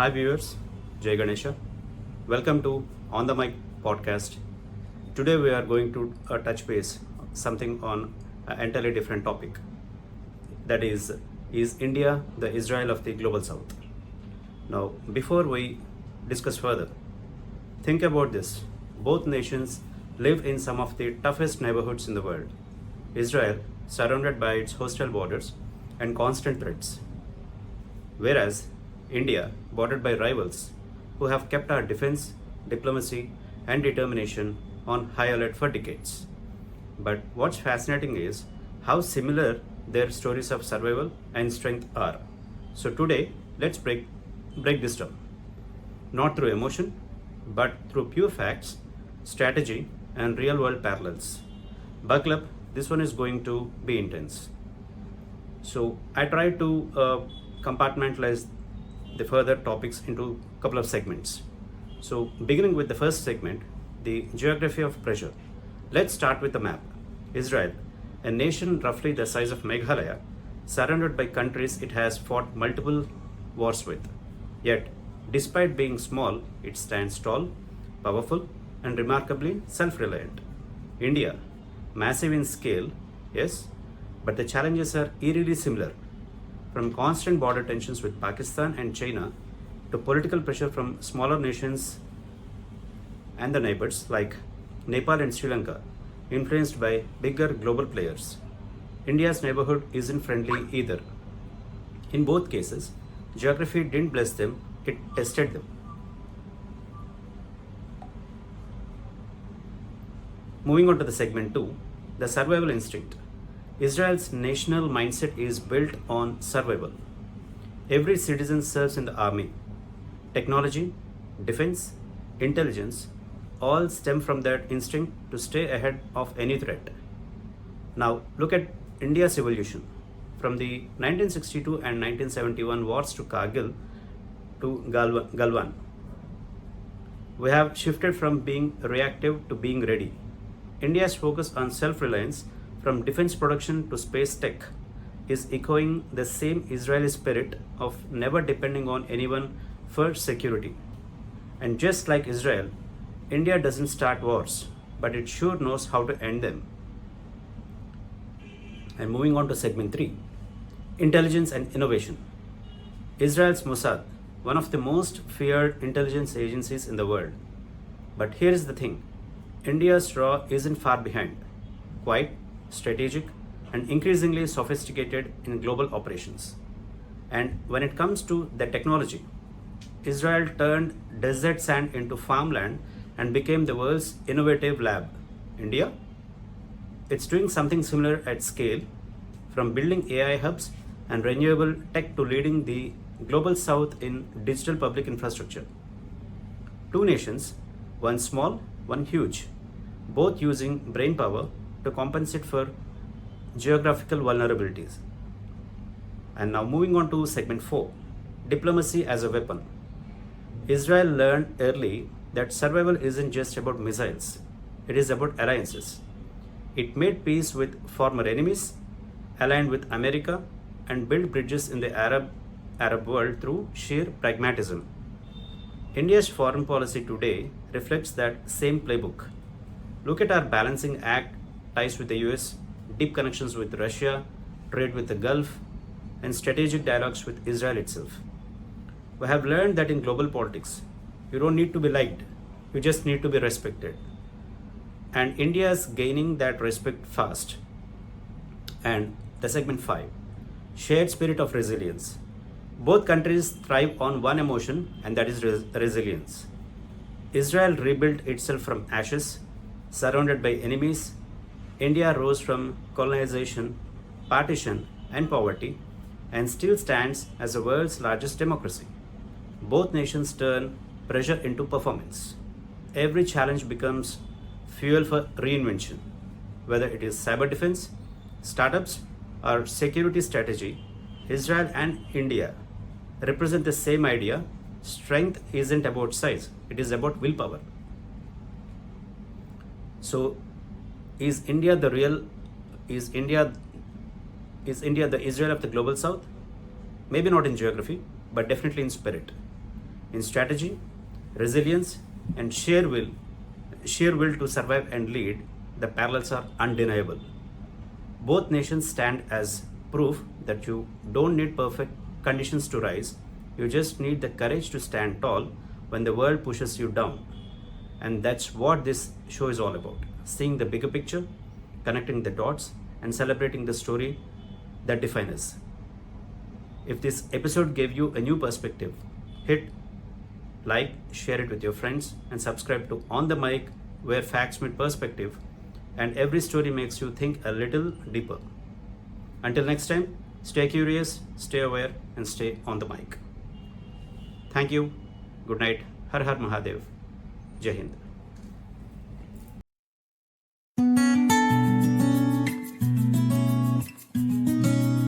Hi viewers, Jay Ganesha. Welcome to On the Mic podcast. Today we are going to touch base something on an entirely different topic. That is India the Israel of the global south? Now, before we discuss further, think about this. Both nations live in some of the toughest neighborhoods in the world. Israel, surrounded by its hostile borders and constant threats, whereas India, bordered by rivals who have kept our defense, diplomacy, and determination on high alert for decades. But what's fascinating is how similar their stories of survival and strength are. So today, let's break this down. Not through emotion, but through pure facts, strategy, and real world parallels. Buckle up, this one is going to be intense. So I try to compartmentalize the further topics into a couple of segments. So beginning with the first segment, the geography of pressure. Let's start with the map. Israel, a nation roughly the size of Meghalaya, surrounded by countries it has fought multiple wars with. Yet, despite being small, it stands tall, powerful, and remarkably self-reliant. India, massive in scale, yes, but the challenges are eerily similar. From constant border tensions with Pakistan and China to political pressure from smaller nations and the neighbors like Nepal and Sri Lanka, influenced by bigger global players. India's neighborhood isn't friendly either. In both cases, geography didn't bless them, it tested them. Moving on to the segment 2, the survival instinct. Israel's national mindset is built on survival. Every citizen serves in the army. Technology, defense, intelligence all stem from that instinct to stay ahead of any threat. Now, look at India's evolution. From the 1962 and 1971 wars to Kargil to Galwan, we have shifted from being reactive to being ready. India's focus on self-reliance from defense production to space tech is echoing the same Israeli spirit of never depending on anyone for security. And just like Israel, India doesn't start wars, but it sure knows how to end them. And moving on to segment 3, intelligence and innovation. Israel's Mossad, one of the most feared intelligence agencies in the world. But here is the thing, India's RAW isn't far behind. Quite strategic, and increasingly sophisticated in global operations. And when it comes to the technology, Israel turned desert sand into farmland and became the world's innovative lab. India? It's doing something similar at scale, from building AI hubs and renewable tech to leading the global south in digital public infrastructure. Two nations, one small, one huge, both using brain power to compensate for geographical vulnerabilities. And now moving on to segment 4, diplomacy as a weapon. Israel learned early that survival isn't just about missiles, it is about alliances. It made peace with former enemies, aligned with America, and built bridges in the Arab world through sheer pragmatism. India's foreign policy today reflects that same playbook. Look at our balancing act, ties with the US, deep connections with Russia, trade with the Gulf, and strategic dialogues with Israel itself. We have learned that in global politics, you don't need to be liked, you just need to be respected. And India is gaining that respect fast. And the segment 5, shared spirit of resilience. Both countries thrive on one emotion, and that is resilience. Israel rebuilt itself from ashes, surrounded by enemies. India rose from colonization, partition, and poverty, and still stands as the world's largest democracy. Both nations turn pressure into performance. Every challenge becomes fuel for reinvention, whether it is cyber defense, startups, or security strategy. Israel and India represent the same idea. Strength isn't about size, it is about willpower. So, is India the Israel of the global south? Maybe not in geography, but definitely in spirit. In strategy, resilience, and sheer will to survive and lead, the parallels are undeniable. Both nations stand as proof that you don't need perfect conditions to rise, you just need the courage to stand tall when the world pushes you down. And that's what this show is all about, seeing the bigger picture, connecting the dots, and celebrating the story that defines us. If this episode gave you a new perspective, hit like, share it with your friends, and subscribe to On the Mic, where facts meet perspective and every story makes you think a little deeper. Until next time, stay curious, stay aware, and stay on the mic. Thank you. Good night. Har Har Mahadev. Jai Hind.